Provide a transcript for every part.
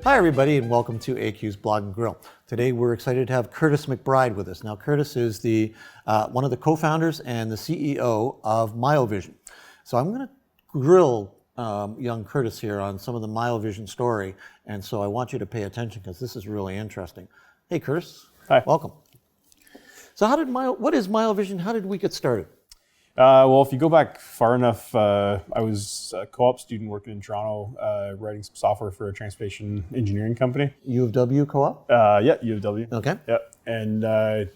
Hi everybody and welcome to AQ's Blog and Grill. Today we're excited to have Kurtis McBride with us. Now Kurtis is one of the co-founders and the CEO of Miovision. So I'm going to grill young Kurtis here on some of the Miovision story, and so I want you to pay attention because this is really interesting. Hey Kurtis. Hi. Welcome. So what is Miovision? How did we get started? Well, if you go back far enough, I was a co-op student working in Toronto, writing some software for a transportation engineering company. U of W co-op? Yeah, U of W. Okay. Yeah, and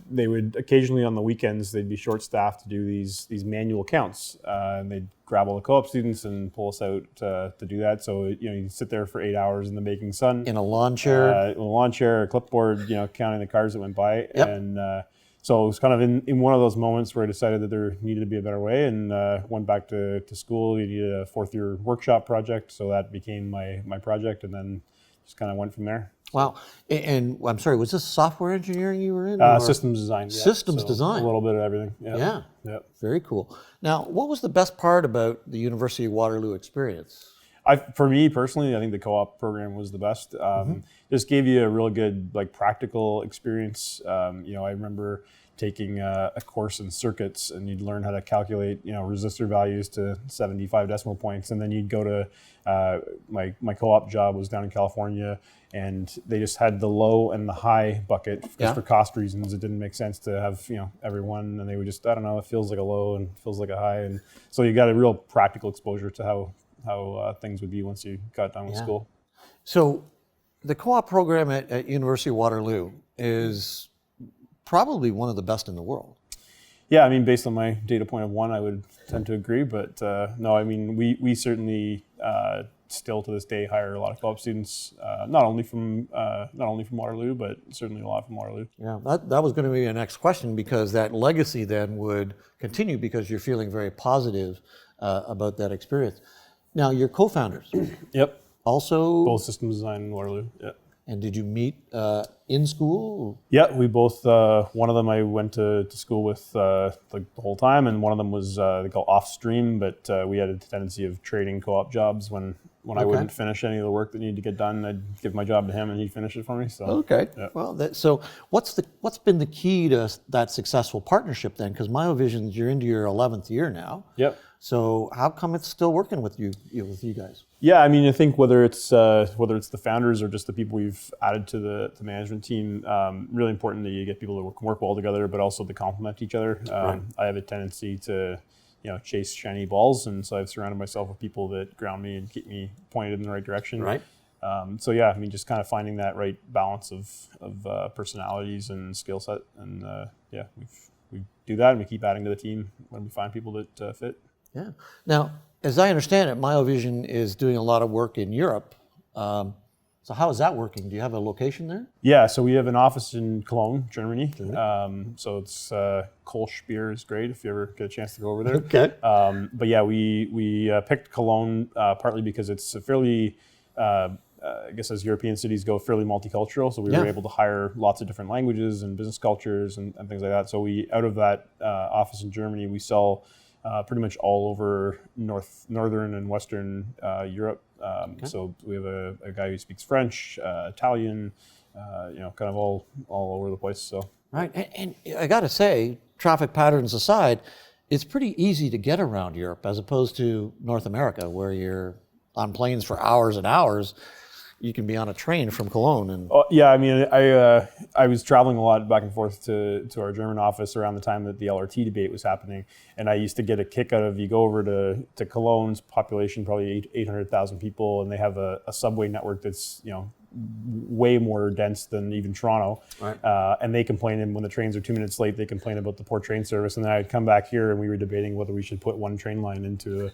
they would occasionally on the weekends they'd be short-staffed to do these manual counts, and they'd grab all the co-op students and pull us out to do that. So you sit there for 8 hours in the baking sun In a lawn chair? with a lawn chair, a clipboard, counting the cars that went by, Yep. and. So it was kind of in one of those moments where I decided that there needed to be a better way, and went back to school. You needed a fourth-year workshop project, so that became my project, and then just kind of went from there. Wow. And I'm sorry, was this software engineering you were in? Systems design. Yeah. Systems So design. A little bit of everything. Yeah. Yeah. Very cool. Now, what was the best part about the University of Waterloo experience? For me personally, I think the co-op program was the best. Just gave you a real good practical experience. I remember taking a course in circuits, and you'd learn how to calculate resistor values to 75 decimal points, and then you'd go to my co-op job was down in California, and they just had the low and the high bucket just for cost reasons. It didn't make sense to have everyone, and they would just, I don't know, it feels like a low and it feels like a high, and so you got a real practical exposure to how things would be once you got done with school. So the co-op program at University of Waterloo is probably one of the best in the world. Yeah, I mean, based on my data point of 1, I would tend to agree. But no, I mean, we certainly still to this day hire a lot of co-op students, not only from Waterloo, but certainly a lot from Waterloo. Yeah, that was going to be the next question, because that legacy then would continue because you're feeling very positive about that experience. Now, your co-founders. Yep. Also. Both systems design in Waterloo. Yeah. And did you meet in school? Yeah, we both. One of them I went to school with the whole time, and one of them was they call off stream. But we had a tendency of trading co-op jobs when I wouldn't finish any of the work that needed to get done. I'd give my job to him, and he'd finish it for me. So okay. Yeah. Well, so what's been the key to that successful partnership then? Because Miovision, you're into your 11th year now. Yep. So how come it's still working with you guys? Yeah, I mean, I think whether it's the founders or just the people we've added to the management team, really important that you get people that work well together, but also to complement each other. Right. I have a tendency to, chase shiny balls, and so I've surrounded myself with people that ground me and keep me pointed in the right direction. Right. So yeah, I mean, just kind of finding that right balance of personalities and skill set, and we do that, and we keep adding to the team when we find people that fit. Yeah. Now, as I understand it, Miovision is doing a lot of work in Europe. So how is that working? Do you have a location there? Yeah, so we have an office in Cologne, Germany. So it's Kolsch beer is great if you ever get a chance to go over there. Okay. But yeah, we picked Cologne partly because it's a fairly, I guess as European cities go, fairly multicultural. So we were able to hire lots of different languages and business cultures and things like that. So out of that office in Germany, we sell pretty much all over northern and western Europe. So we have a guy who speaks French, Italian, kind of all over the place. So right, and I got to say, traffic patterns aside, it's pretty easy to get around Europe as opposed to North America, where you're on planes for hours and hours. You can be on a train from Cologne. And yeah, I mean, I was traveling a lot back and forth to our German office around the time that the LRT debate was happening, and I used to get a kick out of, you go over to Cologne's population, probably 800,000 people, and they have a subway network that's way more dense than even Toronto. Right. And they complain, and when the trains are 2 minutes late, they complain about the poor train service. And then I'd come back here, and we were debating whether we should put one train line into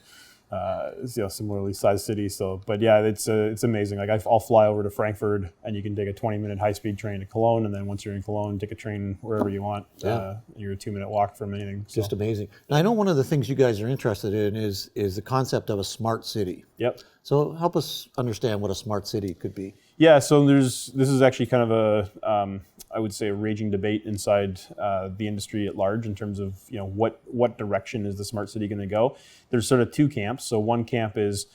similarly sized city. So, but yeah, it's amazing. Like I'll fly over to Frankfurt, and you can take a 20-minute high-speed train to Cologne, and then once you're in Cologne, take a train wherever you want. You're a 2-minute walk from anything. So. Just amazing. Now, I know one of the things you guys are interested in is the concept of a smart city. Yep. So help us understand what a smart city could be. Yeah, so this is actually kind of I would say, a raging debate inside the industry at large in terms of, what direction is the smart city going to go. There's sort of two camps. So one camp is,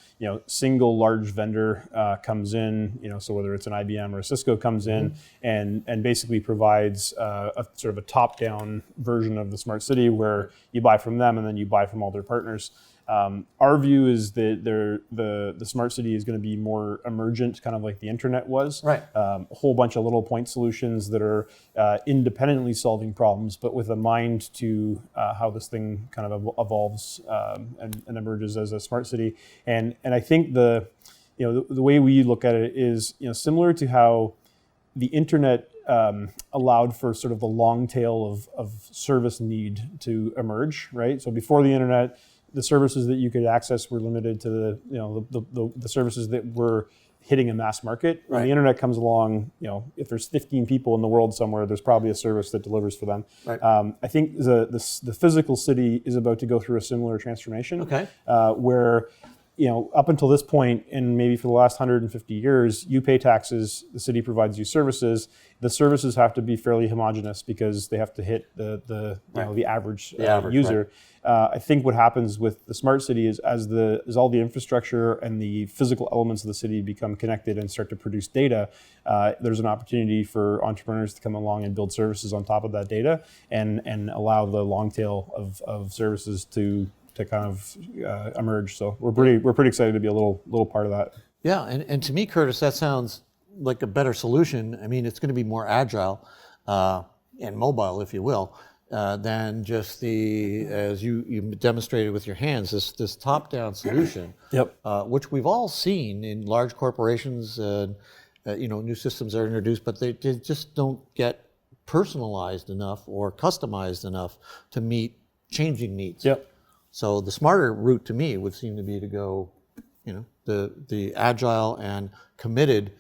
single large vendor comes in, so whether it's an IBM or a Cisco comes in and basically provides a sort of a top-down version of the smart city where you buy from them and then you buy from all their partners. Our view is that the smart city is going to be more emergent, kind of like the internet was. Right. A whole bunch of little point solutions that are independently solving problems, but with a mind to how this thing kind of evolves and emerges as a smart city. And I think the way we look at it is similar to how the internet allowed for sort of the long tail of service need to emerge, right? So before the internet, the services that you could access were limited to the services that were hitting a mass market. Right. When the internet comes along, if there's 15 people in the world somewhere, there's probably a service that delivers for them. Right. I think the physical city is about to go through a similar transformation. Okay. Where up until this point, and maybe for the last 150 years, you pay taxes, the city provides you services. The services have to be fairly homogenous because they have to hit the average user. Right. I think what happens with the smart city is as all the infrastructure and the physical elements of the city become connected and start to produce data, there's an opportunity for entrepreneurs to come along and build services on top of that data and allow the long tail of services to kind of emerge. So we're pretty excited to be a little part of that. Yeah, and to me, Kurtis, that sounds like a better solution. I mean, it's going to be more agile and mobile, if you will, than just as you demonstrated with your hands, this top-down solution. Yep. Which we've all seen in large corporations. New systems are introduced, but they just don't get personalized enough or customized enough to meet changing needs. Yep. So the smarter route to me would seem to be to go, the agile and committed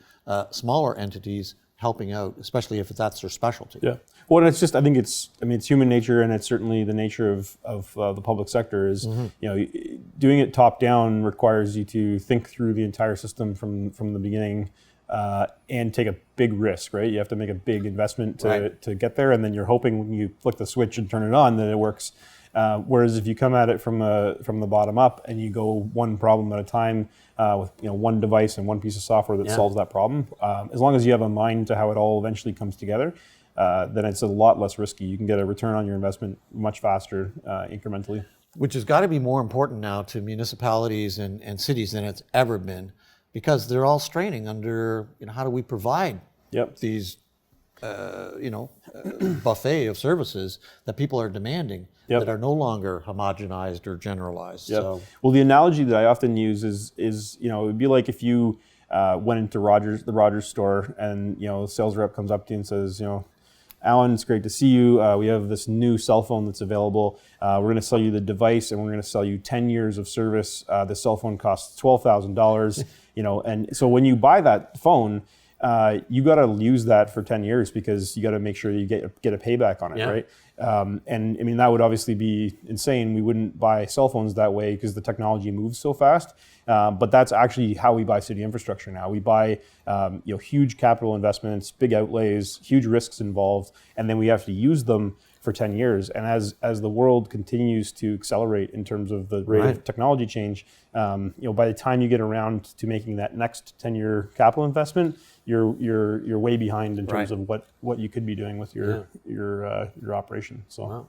smaller entities helping out, especially if that's their specialty. Yeah. Well, it's just, I think it's human nature, and it's certainly the nature of the public sector is, doing it top down requires you to think through the entire system from the beginning and take a big risk, right? You have to make a big investment to get there, and then you're hoping when you flick the switch and turn it on that it works. Whereas if you come at it from the bottom up and you go one problem at a time with one device and one piece of software that solves that problem, as long as you have a mind to how it all eventually comes together, then it's a lot less risky. You can get a return on your investment much faster incrementally. Which has got to be more important now to municipalities and cities than it's ever been, because they're all straining under how do we provide these buffet of services that people are demanding that are no longer homogenized or generalized. Yep. So, well, the analogy that I often use is it would be like if you went into the Rogers store and the sales rep comes up to you and says, Alan, it's great to see you. We have this new cell phone that's available. We're going to sell you the device, and we're going to sell you 10 years of service. The cell phone costs $12,000. And so when you buy that phone, you got to use that for 10 years because you got to make sure that you get a payback on it, right? And I mean, that would obviously be insane. We wouldn't buy cell phones that way because the technology moves so fast. But that's actually how we buy city infrastructure now. We buy huge capital investments, big outlays, huge risks involved, and then we have to use them for 10 years. And as the world continues to accelerate in terms of the rate of technology change, by the time you get around to making that next 10-year capital investment, you're way behind in terms of what you could be doing with your operation. So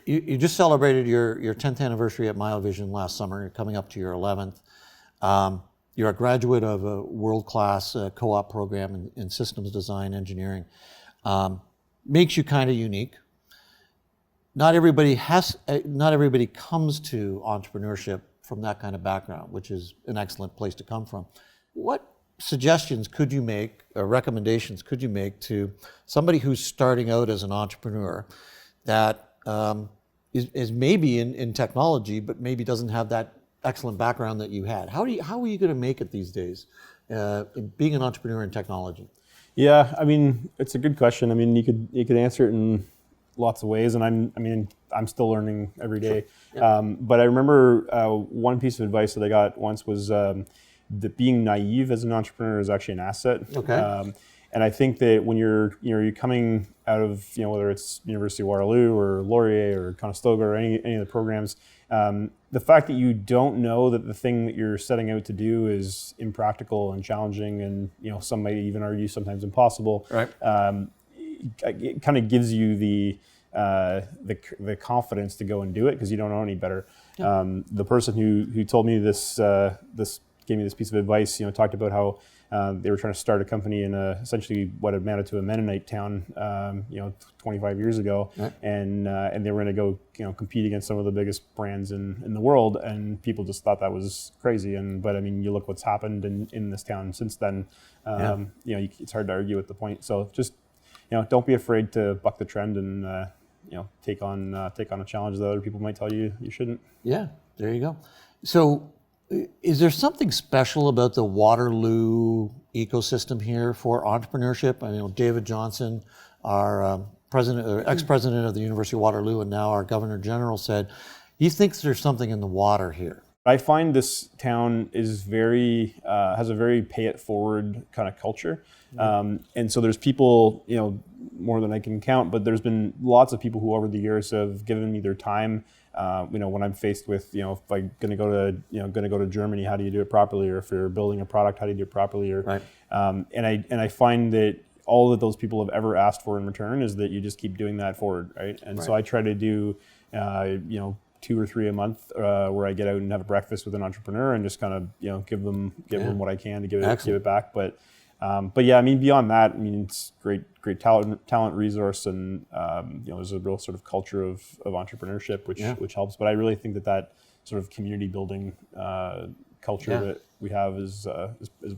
you just celebrated your 10th anniversary at Miovision last summer. You're coming up to your 11th. You're a graduate of a world-class co-op program in systems design engineering. Makes you kind of unique. Not everybody comes to entrepreneurship from that kind of background, which is an excellent place to come from. What suggestions could you make, or recommendations could you make to somebody who's starting out as an entrepreneur that is maybe in technology, but maybe doesn't have that excellent background that you had? How are you going to make it these days, being an entrepreneur in technology? Yeah, I mean, it's a good question. I mean, you could answer it in lots of ways, and I'm still learning every day. Sure. Yeah. But I remember one piece of advice that I got once was that being naive as an entrepreneur is actually an asset. Okay. And I think that when you're coming out of, whether it's University of Waterloo or Laurier or Conestoga or any of the programs, the fact that you don't know that the thing that you're setting out to do is impractical and challenging, and some might even argue sometimes impossible. Right. It kind of gives you the confidence to go and do it because you don't know any better. Yeah. The person who told me this gave me this piece of advice, talked about how they were trying to start a company in essentially what amounted to a Mennonite town, 25 years ago, right. and they were going to go, compete against some of the biggest brands in the world, and people just thought that was crazy. But I mean, you look what's happened in this town since then. It's hard to argue with the point. So just don't be afraid to buck the trend and take on a challenge that other people might tell you you shouldn't. Yeah, there you go. So, is there something special about the Waterloo ecosystem here for entrepreneurship? I mean, David Johnson, our ex-president of the University of Waterloo, and now our Governor General, said he thinks there's something in the water here. I find this town is has a very pay it forward kind of culture. And so there's people, more than I can count, but there's been lots of people who over the years have given me their time. When I'm faced with, if I'm going to go to Germany, how do you do it properly? Or if you're building a product, how do you do it properly? Or, right. And I find that all that those people have ever asked for in return is that you just keep doing that forward, right? And right. So I try to do, 2 or 3 a month, where I get out and have a breakfast with an entrepreneur and just kind of, give them what I can to give it back. But yeah, I mean, beyond that, I mean, it's great talent resource, and there's a real sort of culture of entrepreneurship, which helps. But I really think that sort of community building culture that we have is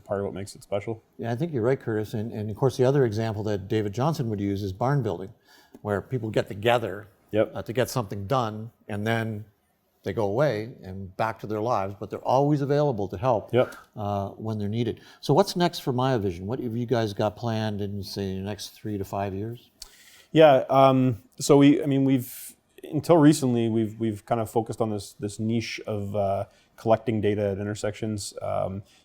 part of what makes it special. Yeah, I think you're right, Kurtis. And of course, the other example that David Johnson would use is barn building, where people get together to get something done, and then they go away and back to their lives, but they're always available to help when they're needed. So what's next for Miovision? What have you guys got planned in, say, the next 3 to 5 years? Yeah, so we've until recently we've kind of focused on this niche of collecting data at intersections.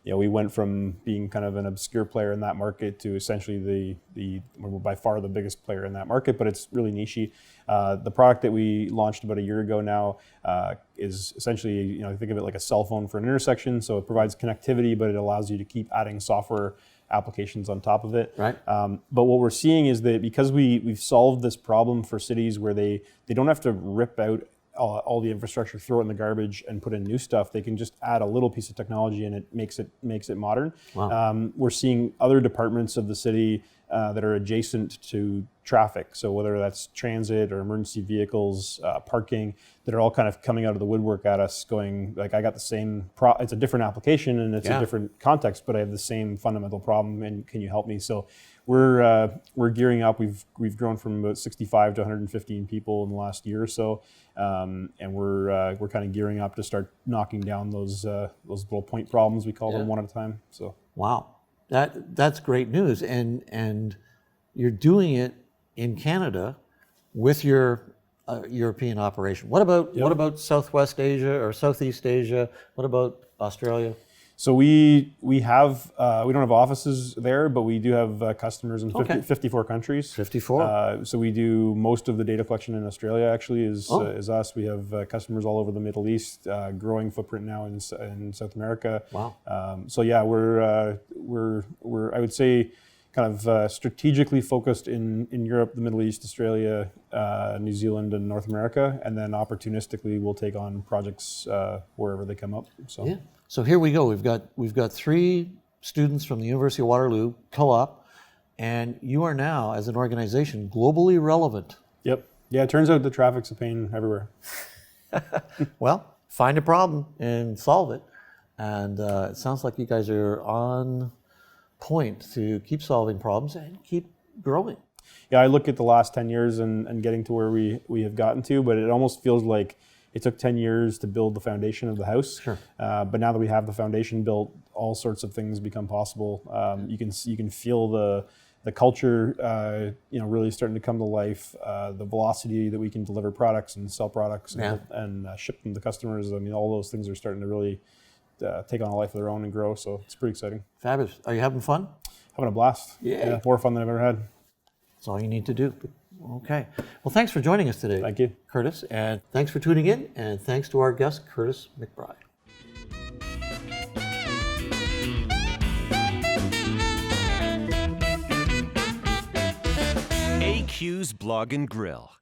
We went from being kind of an obscure player in that market to essentially we're by far the biggest player in that market, but it's really niche-y. The product that we launched about a year ago now is essentially, think of it like a cell phone for an intersection. So it provides connectivity, but it allows you to keep adding software applications on top of it. Right. But what we're seeing is that because we've solved this problem for cities where they don't have to rip out all the infrastructure, throw it in the garbage, and put in new stuff, they can just add a little piece of technology and it makes it modern. Wow. We're seeing other departments of the city that are adjacent to traffic. So whether that's transit or emergency vehicles, parking, that are all kind of coming out of the woodwork at us going, like, I got the same, it's a different application and it's a different context, but I have the same fundamental problem, and can you help me? So we're gearing up. We've grown from about 65 to 115 people in the last year or so, and we're kind of gearing up to start knocking down those little point problems, we call them, one at a time. So wow, that's great news, and you're doing it in Canada with your European operation. What about Southwest Asia or Southeast Asia? What about Australia? So we don't have offices there, but we do have customers in 54 countries. 54. So we do most of the data collection in Australia. Actually, is us. We have customers all over the Middle East, growing footprint now in South America. Wow. So yeah, we're I would say kind of strategically focused in Europe, the Middle East, Australia, New Zealand, and North America, and then opportunistically we'll take on projects wherever they come up. So. Yeah. So here we go. We've got 3 students from the University of Waterloo co-op, and you are now, as an organization, globally relevant. Yep. Yeah, it turns out the traffic's a pain everywhere. Well, find a problem and solve it. And it sounds like you guys are on point to keep solving problems and keep growing. Yeah, I look at the last 10 years and getting to where we have gotten to, but it almost feels like it took 10 years to build the foundation of the house. Sure. But now that we have the foundation built, all sorts of things become possible. You can feel the culture, really starting to come to life. The velocity that we can deliver products and sell products and ship them to customers. I mean, all those things are starting to really take on a life of their own and grow. So it's pretty exciting. Fabulous. Are you having fun? having a blast. Yeah. Yeah, more fun than I've ever had. That's all you need to do. Okay. Well, thanks for joining us today. Thank you. Kurtis. And thanks for tuning in. And thanks to our guest, Kurtis McBride. AQ's Blog and Grill.